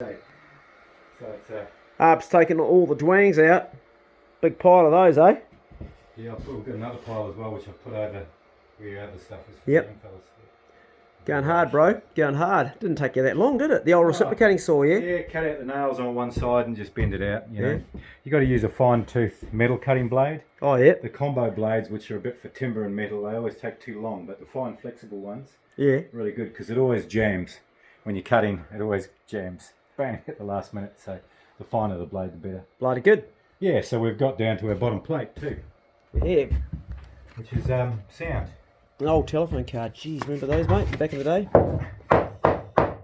So it's Arb's taking all the dwangs out. Big pile of those, eh? yeah, we've got another pile as well, which I've put over where your other stuff is for Yep. young fellas. Going hard, bro. Going hard. Didn't take you that long, did it? The old reciprocating saw, yeah? Yeah, cut out the nails on one side and just bend it out, you know. You got to use a fine tooth metal cutting blade. Oh, yeah. The combo blades, which are a bit for timber and metal, they always take too long, but the fine flexible ones, yeah, really good because it always jams. When you're cutting, it always jams. Bang, at the last minute, so the finer the blade, the better. Bloody good. Yeah, so we've got down to our bottom plate too. We have. Which is sound. An old telephone card. Jeez, remember those, mate? Back in the day?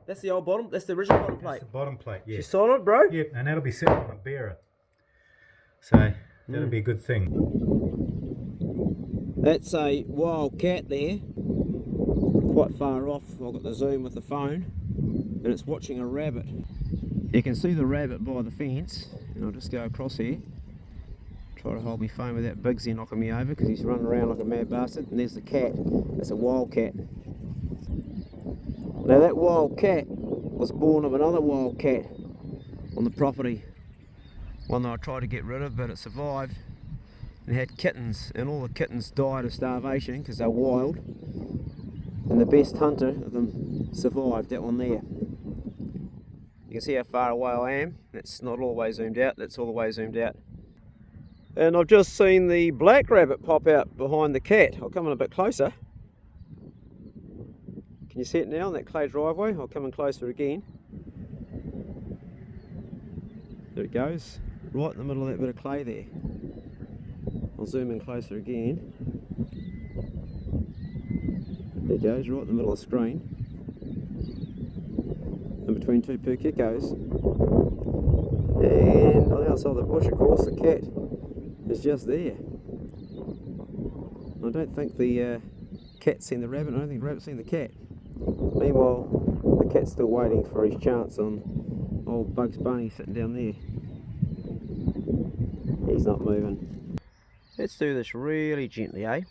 That's the old bottom. That's the original bottom plate. That's the bottom plate, yeah. She's solid, bro? Yep, and that'll be sitting on a bearer. So, that'll be a good thing. That's a wild cat there. Quite far off. I've got the zoom with the phone. And it's watching a rabbit. You can see the rabbit by the fence. And I'll just go across here. Try to hold my phone without Bigsy knocking me over because he's running around like a mad bastard. And there's the cat. That's a wild cat. Now that wild cat was born of another wild cat on the property. One that I tried to get rid of, but it survived. And had kittens, and all the kittens died of starvation because they're wild. And the best hunter of them survived, that one there. You can see how far away I am. That's not all the way zoomed out, that's all the way zoomed out. And I've just seen the black rabbit pop out behind the cat. I'll come in a bit closer. Can you see it now on that clay driveway? I'll come in closer again. There it goes, right in the middle of that bit of clay there. I'll zoom in closer again. There it goes, right in the middle of the screen. In between two geckos. And on the outside of the bush, of course, the cat is just there. I don't think the cat's seen the rabbit, I don't think the rabbit's seen the cat. Meanwhile, the cat's still waiting for his chance on old Bugs Bunny sitting down there. He's not moving. Let's do this really gently, eh?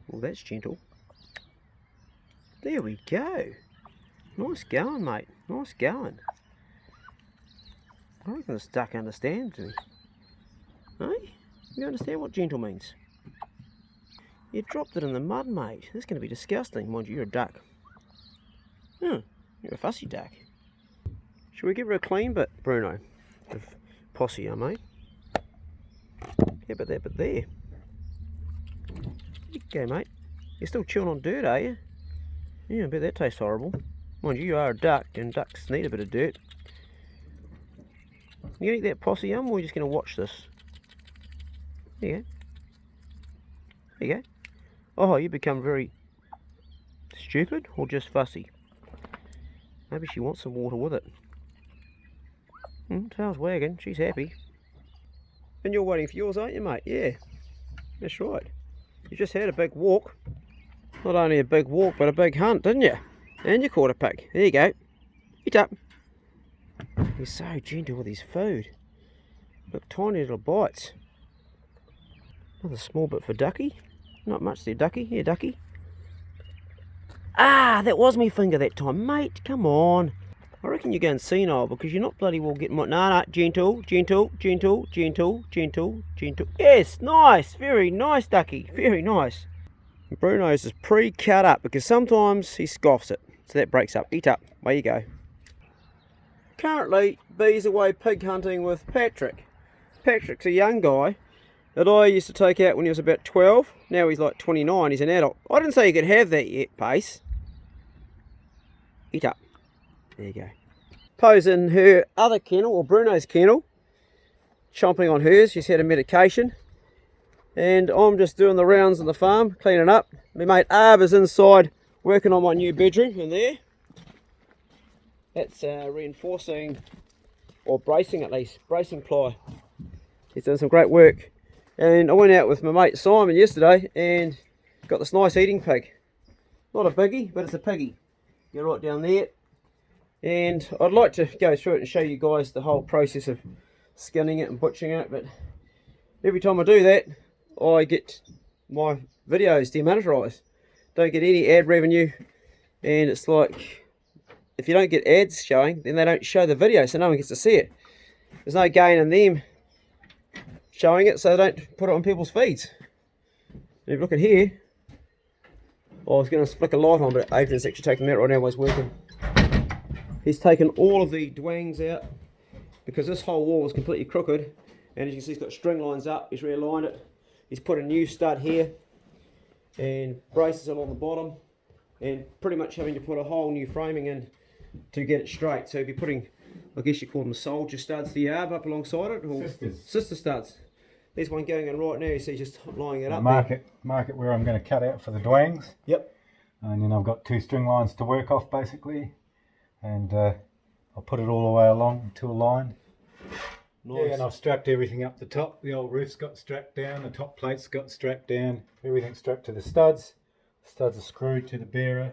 Well, that's gentle. There we go. Nice going, mate. Nice going. I reckon this duck understands me. Hey? You understand what gentle means? You dropped it in the mud, mate. That's going to be disgusting. Mind you, you're a duck. You're a fussy duck. Should we give her a clean bit, Bruno? Of possum, mate. Yeah, but there, but there. There you go, mate. You're still chewing on dirt, are you? Yeah, I bet that tastes horrible. Mind you, you are a duck, and ducks need a bit of dirt. You gonna eat that possum, or are you just going to watch this? There you go. There you go. Oh, you become very stupid, or just fussy? Maybe she wants some water with it. Tail's wagging, she's happy. And you're waiting for yours, aren't you, mate? Yeah, that's right. You just had a big walk. Not only a big walk, but a big hunt, didn't you? And you caught a pig. There you go. Eat up. He's so gentle with his food. Look, tiny little bites. Another small bit for Ducky. Not much there, Ducky. Here, Ducky. Ah, that was me finger that time, mate. Come on. I reckon you're going senile because you're not bloody well getting my... No, gentle, gentle, gentle, gentle, gentle, gentle. Yes, nice. Very nice, Ducky. Very nice. Bruno's is pre-cut up because sometimes he scoffs it. So that breaks up. Eat up. Away you go. Currently, Bee's away pig hunting with Patrick. Patrick's a young guy that I used to take out when he was about 12. Now he's like 29. He's an adult. I didn't say you could have that yet, Pace. Eat up. There you go. Po's in her other kennel, or Bruno's kennel. Chomping on hers. She's had a medication. And I'm just doing the rounds on the farm, cleaning up. My mate Arb is inside working on my new bedroom in there. That's reinforcing, or bracing at least, bracing ply. He's doing some great work. And I went out with my mate Simon yesterday and got this nice eating pig. Not a biggie, but it's a piggy. Go right down there. And I'd like to go through it and show you guys the whole process of skinning it and butchering it, but every time I do that, I get my videos demonetized. Don't get any ad revenue, and it's like if you don't get ads showing, then they don't show the video, so no one gets to see it. There's no gain in them showing it, so they don't put it on people's feeds. And if you look at here, I was going to flick a light on, but Adrian's actually taking that right now while he's working. He's taken all of the dwangs out because this whole wall was completely crooked, and as you can see, he's got string lines up. He's realigned it. He's put a new stud here and braces along the bottom, and pretty much having to put a whole new framing in to get it straight. So he'll be putting, I guess you call them soldier studs, the arb up alongside it, or sister studs. There's one going in right now, you see, just lining it up. Mark it where I'm going to cut out for the dwangs. Yep. And then I've got 2 string lines to work off basically, and I'll put it all the way along to a line. Nice. Yeah, and I've strapped everything up the top. The old roof's got strapped down, the top plates got strapped down, everything's strapped to the studs. The studs are screwed to the bearer,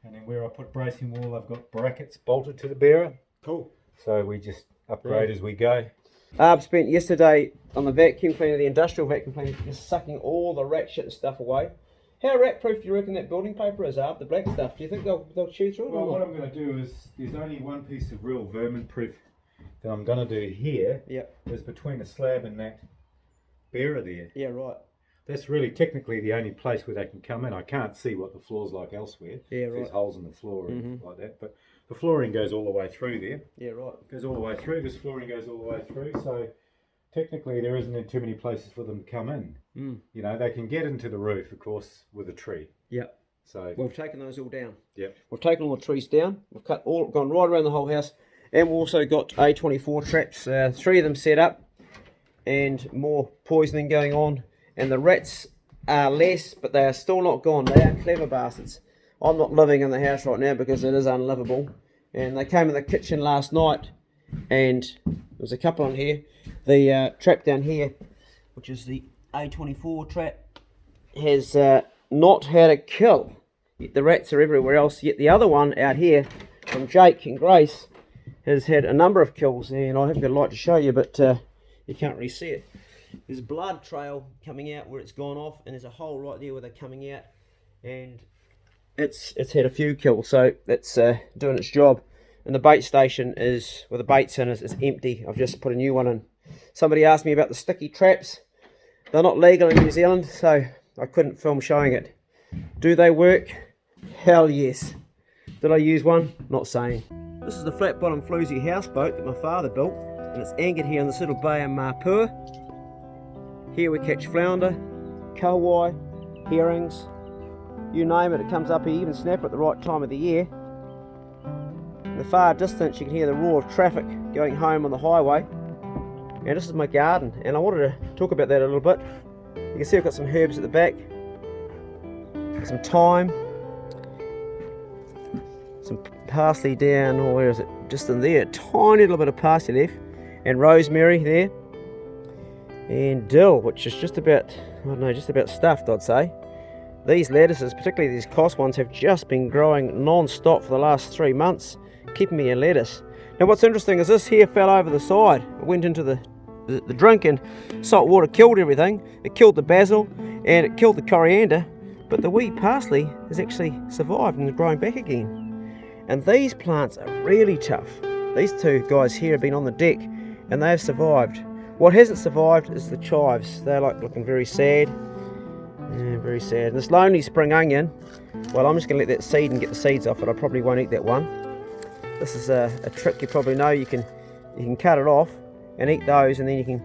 and then where I put bracing wall, I've got brackets bolted to the bearer. Cool. So we just upgrade as we go. I've spent yesterday on the vacuum cleaner, the industrial vacuum cleaner, just sucking all the rat shit and stuff away. How rat proof do you reckon that building paper is, the black stuff? Do you think they'll chew through it? Well, what I'm going to do is, there's only one piece of real vermin proof that I'm going to do here. Yep. Is between the slab and that bearer there. Yeah, right. That's really technically the only place where they can come in. I can't see what the floor's like elsewhere. Yeah, right. There's holes in the floor and like that, but the flooring goes all the way through there. Yeah, right. It goes all the way through. This flooring goes all the way through, so technically there isn't too many places for them to come in. You know, they can get into the roof, of course, with a tree. Yep. So we've taken those all down. Yep. We've taken all the trees down. We've gone right around the whole house, and we've also got A24 traps. 3 of them set up, and more poisoning going on. And the rats are less, but they are still not gone. They are clever bastards. I'm not living in the house right now because it is unlivable. And they came in the kitchen last night, and there was a couple on here. The trap down here, which is the A24 trap, has not had a kill. Yet the rats are everywhere else. Yet the other one out here from Jake and Grace has had a number of kills, and I haven't got a light to show you, but you can't really see it. There's a blood trail coming out where it's gone off, and there's a hole right there where they're coming out, and it's had a few kills, so that's doing its job. And the bait station is, where the bait's in, is empty. I've just put a new one in. Somebody asked me about the sticky traps. They're not legal in New Zealand, so I couldn't film showing it. Do they work? Hell yes. Did I use one? Not saying. This is the flat bottom floozy houseboat that my father built, and it's anchored here in this little bay in Mapua. Here we catch flounder, kowai, herrings, you name it, it comes up here, even snapper at the right time of the year. In the far distance you can hear the roar of traffic going home on the highway. And this is my garden, and I wanted to talk about that a little bit. You can see I've got some herbs at the back, some thyme, some parsley down, or where is it, just in there, a tiny little bit of parsley left, and rosemary there, and dill, which is just about, I don't know, just about stuffed, I'd say. These lettuces, particularly these Kos ones, have just been growing non-stop for the last 3 months, keeping me in lettuce. Now what's interesting is this here fell over the side. It went into the drink, and salt water killed everything. It killed the basil and it killed the coriander, but the wee parsley has actually survived and is growing back again. And these plants are really tough. These 2 guys here have been on the deck and they've survived. What hasn't survived is the chives. They're like looking very sad. Yeah, very sad. And this lonely spring onion, well, I'm just going to let that seed and get the seeds off it. I probably won't eat that one. This is a trick you probably know. You can cut it off and eat those, and then you can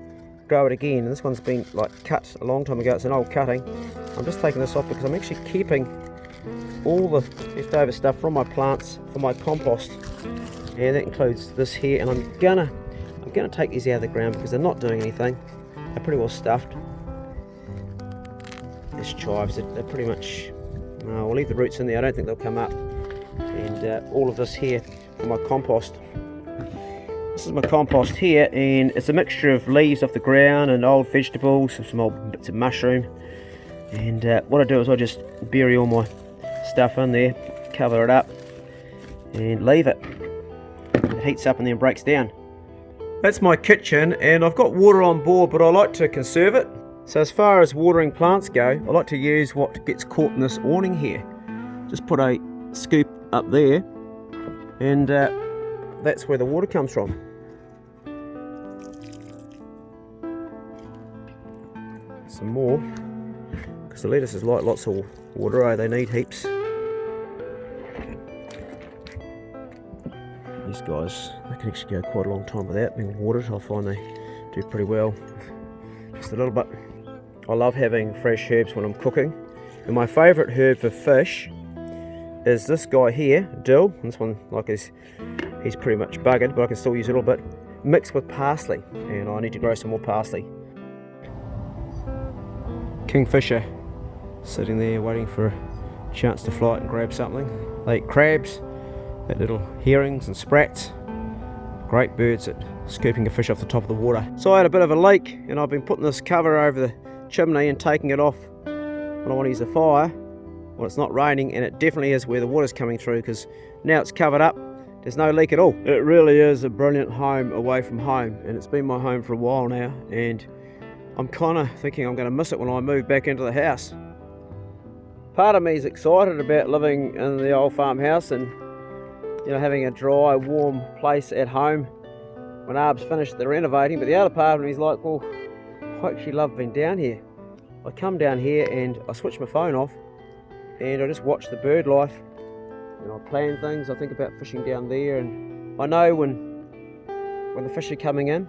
grow it again. And this one's been like cut a long time ago. It's an old cutting. I'm just taking this off because I'm actually keeping all the leftover stuff from my plants for my compost, and that includes this here. And I'm gonna take these out of the ground because they're not doing anything. They're pretty well stuffed. These chives, they're pretty much, I'll leave the roots in there. I don't think they'll come up. And all of this here for my compost. This is my compost here, and it's a mixture of leaves off the ground and old vegetables, some old bits of mushroom. And what I do is I just bury all my stuff in there, cover it up, and leave it. It heats up and then breaks down. That's my kitchen, and I've got water on board, but I like to conserve it. So as far as watering plants go, I like to use what gets caught in this awning here. Just put a scoop up there, and that's where the water comes from. Some more, because the lettuces like lots of water, they need heaps. These guys, they can actually go quite a long time without being watered. I find they do pretty well, just a little bit. I love having fresh herbs when I'm cooking, and my favourite herb for fish is this guy here, dill. This one, like, he's pretty much buggered, but I can still use it a little bit, mixed with parsley, and I need to grow some more parsley. Kingfisher sitting there waiting for a chance to fly out and grab something. They eat crabs, they eat little herrings and sprats. Great birds at scooping a fish off the top of the water. So I had a bit of a leak, and I've been putting this cover over the chimney and taking it off when I want to use the fire when it's not raining, and it definitely is where the water's coming through, because now it's covered up, there's no leak at all. It really is a brilliant home away from home, and it's been my home for a while now, and I'm kind of thinking I'm going to miss it when I move back into the house. Part of me is excited about living in the old farmhouse and, you know, having a dry, warm place at home when Arb's finished the renovating, but the other part of me is like, well, I actually love being down here. I come down here and I switch my phone off and I just watch the bird life, and I plan things. I think about fishing down there, and I know when the fish are coming in,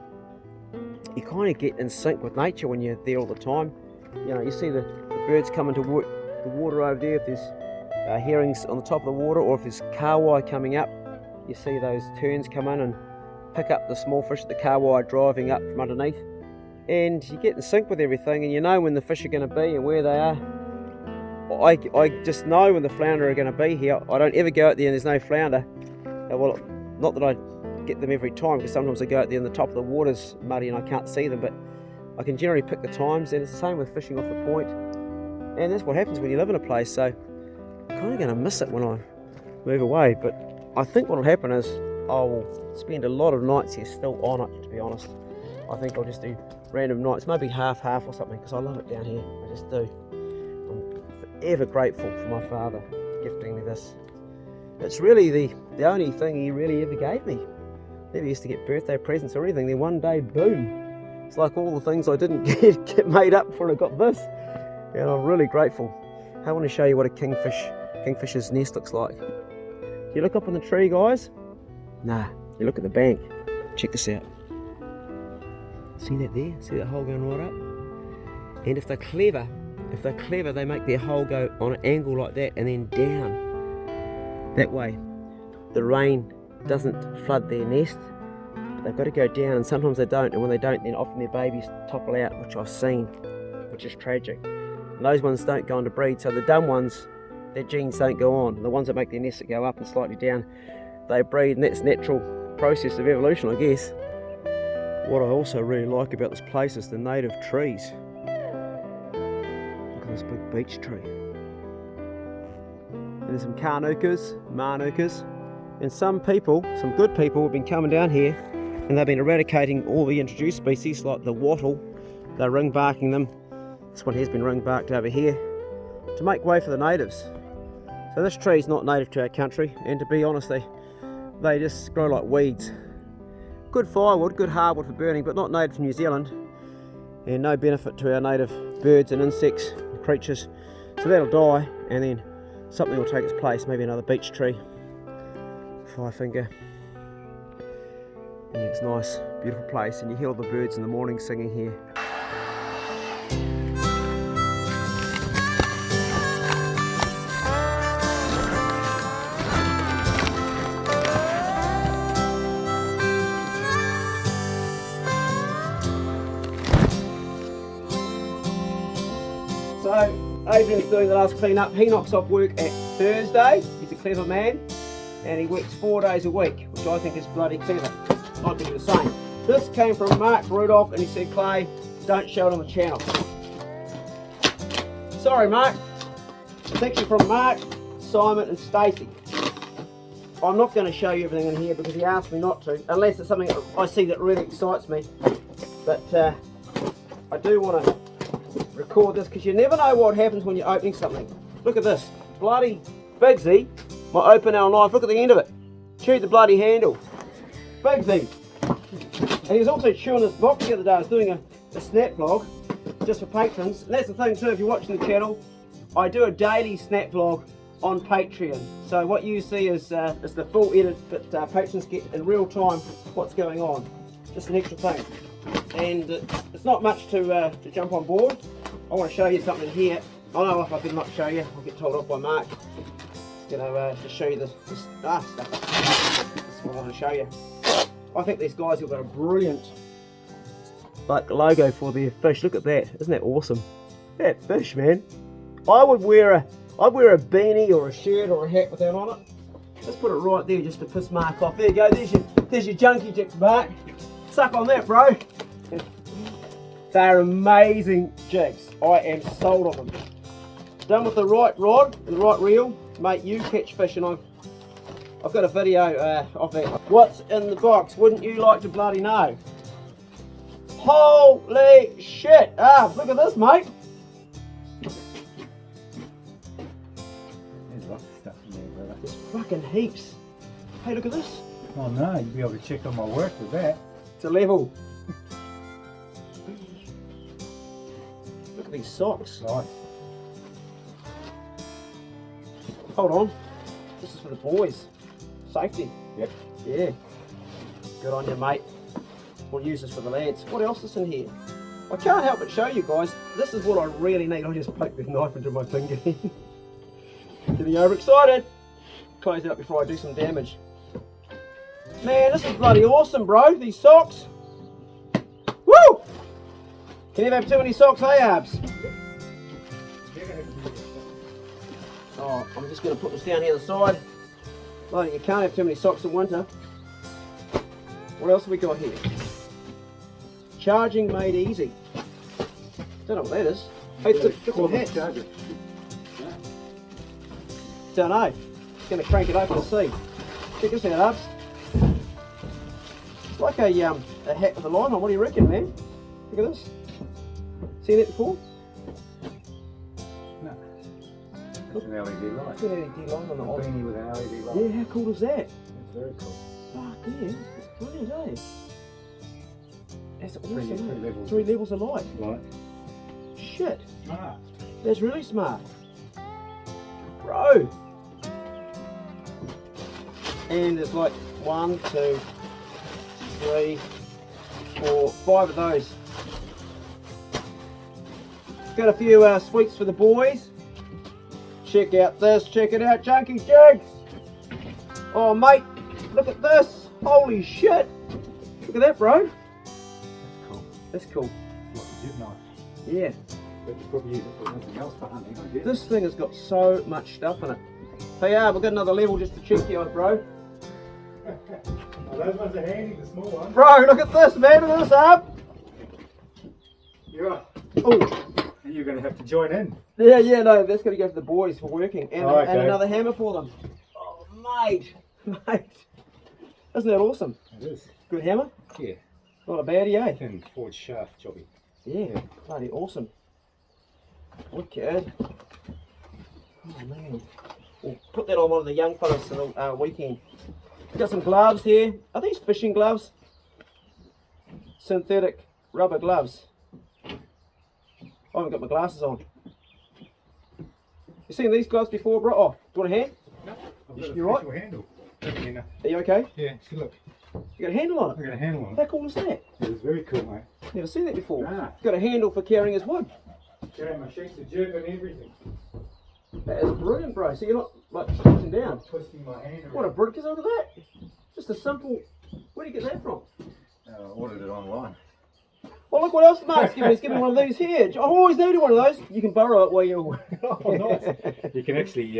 you kind of get in sync with nature when you're there all the time. You know, you see the birds coming to the water over there. If there's herrings on the top of the water, or if there's kahawai coming up, you see those terns come in and pick up the small fish that the kahawai driving up from underneath. And you get in sync with everything, and you know when the fish are going to be and where they are. I just know when the flounder are going to be here. I don't ever go out there and there's no flounder. Well, not that I get them every time, because sometimes I go out there and the top of the water's muddy and I can't see them, but I can generally pick the times, and it's the same with fishing off the point. And that's what happens when you live in a place, so I'm kind of going to miss it when I move away. But I think what will happen is I will spend a lot of nights here still on it, to be honest. I think I'll just do random nights, maybe half-half or something, because I love it down here, I just do. I'm forever grateful for my father gifting me this. It's really the only thing he really ever gave me. Never used to get birthday presents or anything, then one day, boom. It's like all the things I didn't get made up before I got this. And I'm really grateful. I want to show you what a kingfisher's nest looks like. You look up on the tree, guys? Nah, you look at the bank. Check this out. See that there? See that hole going right up? And if they're clever, they make their hole go on an angle like that and then down. That way, the rain doesn't flood their nest. They've got to go down, and sometimes they don't, and when they don't, then often their babies topple out, which I've seen, which is tragic. And those ones don't go on to breed, so the dumb ones, their genes don't go on. The ones that make their nests that go up and slightly down, they breed, and that's a natural process of evolution, I guess. What I also really like about this place is the native trees. Look at this big beech tree. And there's some carnukas, manukas, and some people, some good people, have been coming down here and they've been eradicating all the introduced species like the wattle. They're ring barking them. This one has been ring barked over here to make way for the natives. So this tree is not native to our country, and to be honest, they just grow like weeds. Good firewood, good hardwood for burning, but not native to New Zealand, and no benefit to our native birds and insects and creatures. So that'll die, and then something will take its place, maybe another beech tree. 5 finger. Yeah, it's a nice, beautiful place, and you hear all the birds in the morning singing here. So Adrian's doing the last clean up. He knocks off work at Thursday. He's a clever man, and he works 4 days a week, which I think is bloody clever. I think the same. This came from Mark Rudolph, and he said, Clay, don't show it on the channel. Sorry, Mark. It's actually from Mark, Simon, and Stacey. I'm not going to show you everything in here because he asked me not to, unless it's something that I see that really excites me. But I do want to record this because you never know what happens when you're opening something. Look at this. Bloody Bigsy, my open our knife. Look at the end of it. chewed the bloody handle. Big thing. And he was also chewing this box the other day. I was doing a snap vlog just for patrons. And that's the thing too, if you're watching the channel, I do a daily snap vlog on Patreon. So what you see is the full edit, but patrons get in real time what's going on. Just an extra thing. And it's not much to jump on board. I want to show you something here. I don't know if I can not show you. I'll get told off by Mark. You know, to show you this stuff. That's what I want to show you. I think these guys have got a brilliant like logo for their fish. Look at that. Isn't that awesome? That fish, man. I'd wear a beanie or a shirt or a hat with that on it. Let's put it right there just to piss Mark off. There you go. There's your junkie jigs, Mark. Suck on that, bro. They're amazing jigs. I am sold on them. Done with the right rod, the right reel, mate, you catch fish. And I've got a video of that. What's in the box? Wouldn't you like to bloody know? Holy shit! Look at this, mate. There's lots of stuff in there, brother. There's fucking heaps. Hey, look at this. Oh no, you'll be able to check on my work with that. It's a level. Look at these socks. Nice. Hold on. This is for the boys. Safety. Yep. Yeah. Good on you, mate. We'll use this for the lads. What else is in here? I can't help but show you guys. This is what I really need. I just poked this knife into my finger. Getting overexcited. Close it up before I do some damage. Man, this is bloody awesome, bro. These socks. Woo! Can you never have too many socks, hey, Abs? Oh, I'm just going to put this down here on the side. Bloody, you can't have too many socks in winter. What else have we got here? Charging made easy. Don't know what that is. Hey, it's a hat. Don't know. Just going to crank it open and see. Check this out, Abs. It's like a hat with a line on. What do you reckon, man? Look at this. Seen that before? No. That's an LED light. It's got an LED light on the A beanie with an LED light. Yeah, how cool is that? That's very cool. Fuck yeah, it's brilliant, eh? That's awesome, Three eh? levels. 3 levels of light. Light. Shit, Smart. that's really smart. Bro! And there's like 1, 2, 3, 4, 5 of those. Got a few sweets for the boys. Check out this, check it out, Junkie Jigs. Oh mate, look at this. Holy shit. Look at that, bro. That's cool. That's cool. It's like a jib knife. Yeah. But you probably use it for something else for hunting, I guess. This thing has got so much stuff in it. Hey, we've got another level just to check you out, bro. Oh, those ones are handy, the small ones. Bro, look at this, man. Look at this up. Yeah. Oh. You're going to have to join in. Yeah, no, that's going to go for the boys for working. And, Oh, okay. and another hammer for them. Oh, mate. Mate. Isn't that awesome? It is. Good hammer? Yeah. Not a baddie, eh? Thin forged shaft jobby. Yeah, bloody awesome. Wicked. Oh, man. We'll put that on one of the young fellas for the weekend. Got some gloves here. Are these fishing gloves? Synthetic rubber gloves. I haven't got my glasses on. You seen these gloves before, bro? Oh, do you want a hand? No, I've got a You right? special handle. Are you okay? Yeah, see look. You got a handle on I've it? got a handle on How it. cool is that? It was very cool, mate. Never seen that before. Ah. It's got a handle for carrying his wood. Carrying my sheets of jib and everything. That is brilliant, bro. So you're not like stretching down. Twisting my hand around. What a brilliant, because look at that. Just a simple, where do you get that from? I ordered it online. Oh, look what else Mark's giving me. He's giving me one of these here. I always needed one of those. You can borrow it while you're... Oh, nice. You can actually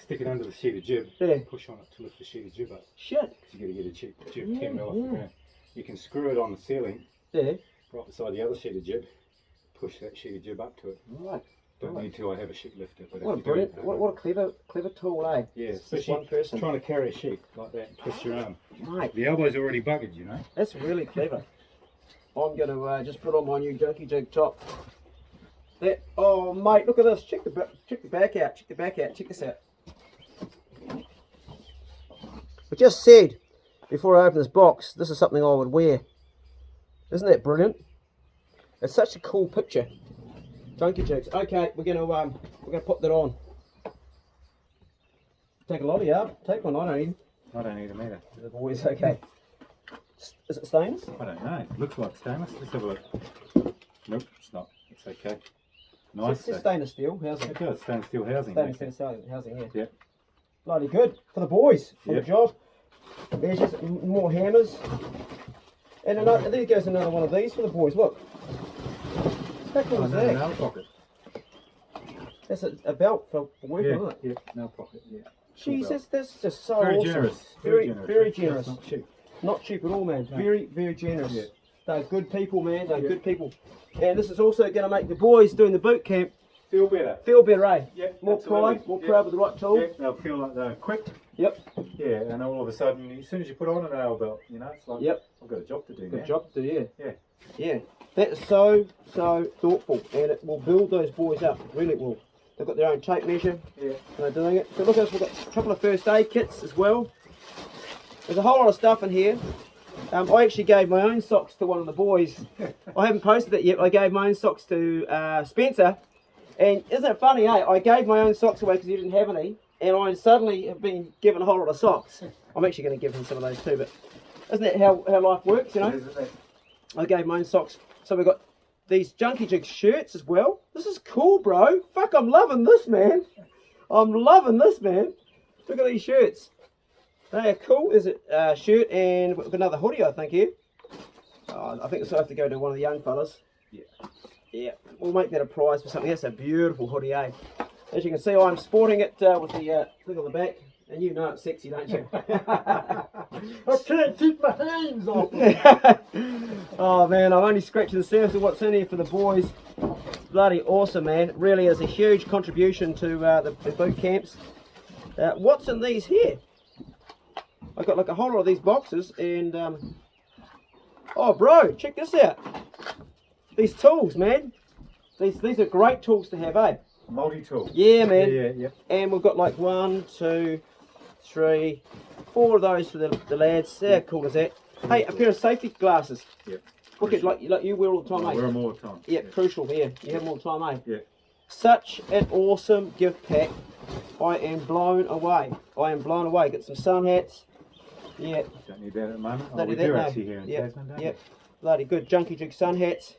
stick it under the sheet of jib. Yeah. Push on it to lift the sheet of jib up. Shit. Because you got to get a jib Yeah, 10 mil off yeah. the ground. You can screw it on the ceiling, Yeah. right beside the other sheet of jib. Push that sheet of jib up to it. Right. Don't need to, I have a sheet lifter. But What a if you do brilliant, it, what a clever tool, eh? yeah, Just especially one person. trying to carry a sheet like that and twist your arm. Right. The elbow's already buggered, you know. That's really clever. I'm going to just put on my new Junkie Jig top. That, oh mate, look at this. Check the back out. Check the back out. Check this out. I just said, before I open this box, this is something I would wear. Isn't that brilliant? It's such a cool picture. Junkie jigs. Okay, we're gonna put that on. Take a lot of you up. Take one. I don't need. I don't need them either. The boys. Okay. Is it stainless? I don't know. It looks like stainless. Let's have a look. Nope, it's not. It's okay. Nice. It's stainless steel housing. It does. Stainless steel housing. Stainless steel housing. Yeah. Yep. Bloody good for the boys. For Yep. the job. There's just more hammers. And another, there goes another one of these for the boys. Look. How cool is that? Nail pocket. That's a belt for working on it. Yeah, nail pocket. Yeah. Jeez, that's just so Very awesome. generous. Very generous. That's not cheap. Not cheap at all, man. No. Very generous. Yeah. They're good people, man. They're good people. And this is also going to make the boys doing the boot camp Feel better. feel better, eh? Yep. More absolutely. pride, more proud with the right tool. Yeah, they'll feel like they're equipped. Yep. Yeah, and all of a sudden, as soon as you put on a nail belt, you know, it's like, Yep. I've got a job to do now. Good job to do, Yeah. Yeah. That's so thoughtful, and it will build those boys up. It really will. They've got their own tape measure. Yeah. And they're doing it. So look at us, we've got a couple of first aid kits as well. There's a whole lot of stuff in here. I actually gave my own socks to one of the boys. I haven't posted it yet. I gave my own socks to Spencer. And isn't it funny, eh? I gave my own socks away because he didn't have any. And I suddenly have been given a whole lot of socks. I'm actually going to give him some of those too. But isn't that how life works, you know? I gave my own socks. So we've got these Junkie Jigs shirts as well. This is cool, bro. Fuck, I'm loving this, man. I'm loving this, man. Look at these shirts. They are cool. There's a shirt and we've got another hoodie, I think, here. I think this will have to go to one of the young fellas. Yeah. Yeah, we'll make that a prize for something. That's a beautiful hoodie, eh? As you can see, I'm sporting it with the thing on the back. And you know it's sexy, don't you? I can't keep my hands off. Oh man, I'm only scratching the surface of what's in here for the boys. Bloody awesome, man. It really is a huge contribution to the boot camps. What's in these here? I've got like a whole lot of these boxes and oh bro, check this out. These tools, man. These are great tools to have, eh? Multi-tool. Yeah, man. Yeah. And we've got like 1, 2, 3, 4 of those for the lads. How cool is that? Hey, a pair of safety glasses. Yep. Look at like you wear all the time, I mate. wear them all the time. Yeah, crucial. Yeah, you have them all the time, eh? Yeah. Such an awesome gift pack. I am blown away. Get some sun hats. Yeah. Don't need that at the moment. Don't We need that, do no. actually here in Tasman, don't Yep. Bloody good Junkie Jig sun hats.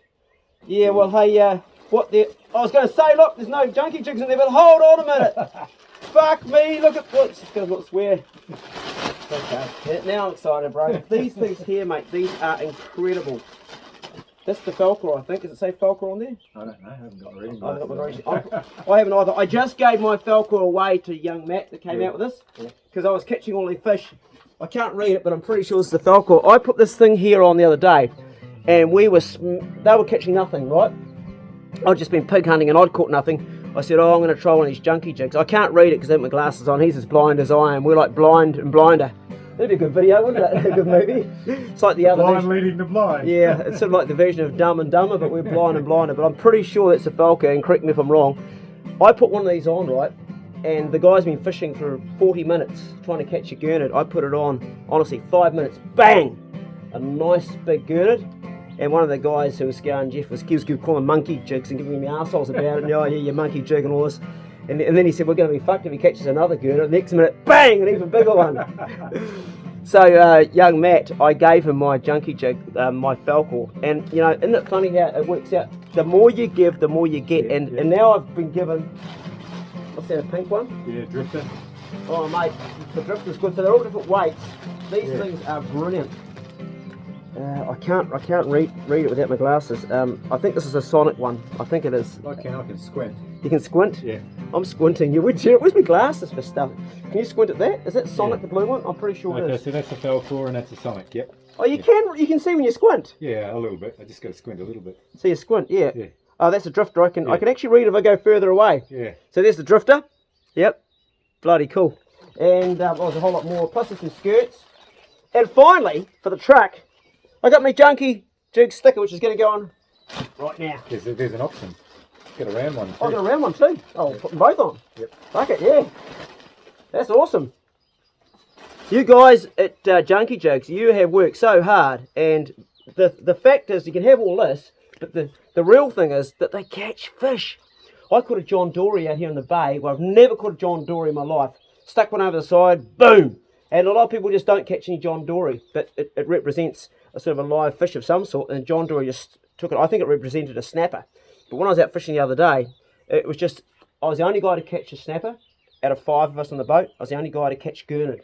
Yeah, well, hey, what the... I was going to say, look, there's no Junkie Jigs in there, but hold on a minute. Fuck me, look at... What's going to swear? Okay, yeah, now I'm excited, bro. These things here, mate, these are incredible. That's the Velcro, I think. Does it say Velcro on there? I don't know. I haven't got a reading I haven't got my glasses reading. I haven't either. I just gave my Velcro away to young Matt that came out with this because I was catching all these fish. I can't read it, but I'm pretty sure it's the Velcro. I put this thing here on the other day, and they were catching nothing, right? I'd just been pig hunting and I'd caught nothing. I said, oh, I'm going to try one of these Junkie Jigs. I can't read it because I have my glasses on. He's as blind as I am. We're like blind and blinder. That'd be a good video, wouldn't it? A good movie. It's like the other Blind version. leading the blind. Yeah, it's sort of like the version of Dumb and Dumber, but we're blind and blinder. But I'm pretty sure that's a Falco, and correct me if I'm wrong. I put one of these on, right, and the guy's been fishing for 40 minutes trying to catch a gurnard. I put it on, honestly, 5 minutes, bang! A nice big gurnard. And one of the guys who was going, Jeff, was calling monkey jigs and giving me arseholes about it. And, oh, yeah, your monkey jig and all this. And then he said, we're going to be fucked if he catches another gurnard. Next minute, bang, an even bigger one. So, young Matt, I gave him my Junkie Jig, my Falcor. And, you know, isn't it funny how it works out? The more you give, the more you get. Yeah, and now I've been given, what's that, a pink one? Yeah, drifter. Oh, mate, the drifter's good. So they're all different weights. These things are brilliant. I can't read it without my glasses. I think this is a Sonic one. I think it is. I can squint. You can squint? Yeah. I'm squinting. Where's my glasses for stuff? Can you squint at that? Is that Sonic, the blue one? I'm pretty sure it Okay, is. so that's a Falcor and that's a Sonic, yep. Oh, you can see when you squint? Yeah, a little bit. I just got to squint a little bit. So you squint, yeah. Yeah. Oh, that's a drifter. I can Yeah. actually read if I go further away. Yeah. So there's the drifter. Yep. Bloody cool. And there's a whole lot more. Plus there's some skirts. And finally, for the truck, I got my Junkie Jig sticker, which is going to go on right now. There's an option. Get a round one. I got a round one too. Oh, put them both on. Yep. Fuck it, yeah. That's awesome. You guys at Junkie Jigs, you have worked so hard, and the fact is you can have all this, but the real thing is that they catch fish. I caught a John Dory out here in the bay. Well, I've never caught a John Dory in my life. Stuck one over the side, boom! And a lot of people just don't catch any John Dory, but it represents a sort of a live fish of some sort, and John Dory just took it. I think it represented a snapper. But when I was out fishing the other day, it was just, I was the only guy to catch a snapper. Out of 5 of us on the boat, I was the only guy to catch gurnard.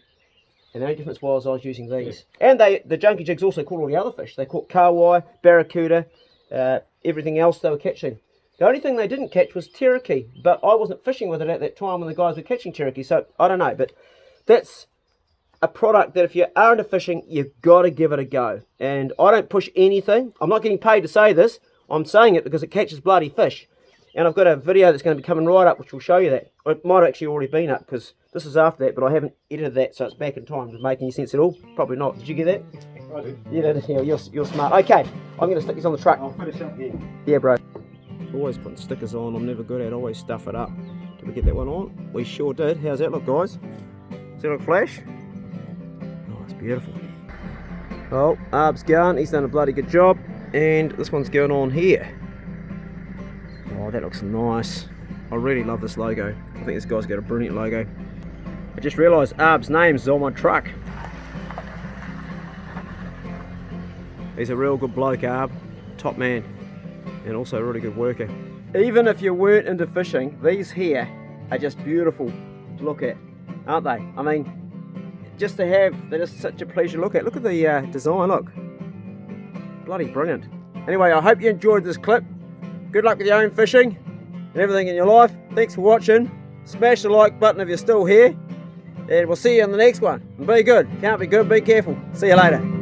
And the only difference was I was using these. And the Junkie Jigs also caught all the other fish. They caught kahawai, barracuda, everything else they were catching. The only thing they didn't catch was terraki, but I wasn't fishing with it at that time when the guys were catching terraki, so I don't know. But that's a product that if you are into fishing, you've got to give it a go. And I don't push anything. I'm not getting paid to say this. I'm saying it because it catches bloody fish. And I've got a video that's going to be coming right up which will show you that. It might have actually already been up because this is after that, but I haven't edited that, so it's back in time. Does it make any sense at all? Probably not. Did you get that? I did. You did. Yeah, you're smart. Okay, I'm going to stick these on the truck. I'll finish up here. Yeah, bro. Always putting stickers on. I'm never good at. Always stuff it up. Did we get that one on? We sure did. How's that look, guys? Does that look flash? Oh, it's beautiful. Oh, Arb's gone. He's done a bloody good job. And this one's going on here. Oh, that looks nice. I really love this logo. I think this guy's got a brilliant logo. I just realised Arb's name is on my truck. He's a real good bloke, Arb. Top man. And also a really good worker. Even if you weren't into fishing, these here are just beautiful to look at, aren't they? I mean, just to have, they're just such a pleasure to look at. Look at the design, look. Bloody brilliant. Anyway, I hope you enjoyed this clip. Good luck with your own fishing and everything in your life. Thanks for watching. Smash the like button if you're still here. And we'll see you in the next one. And be good. Can't be good, be careful. See you later.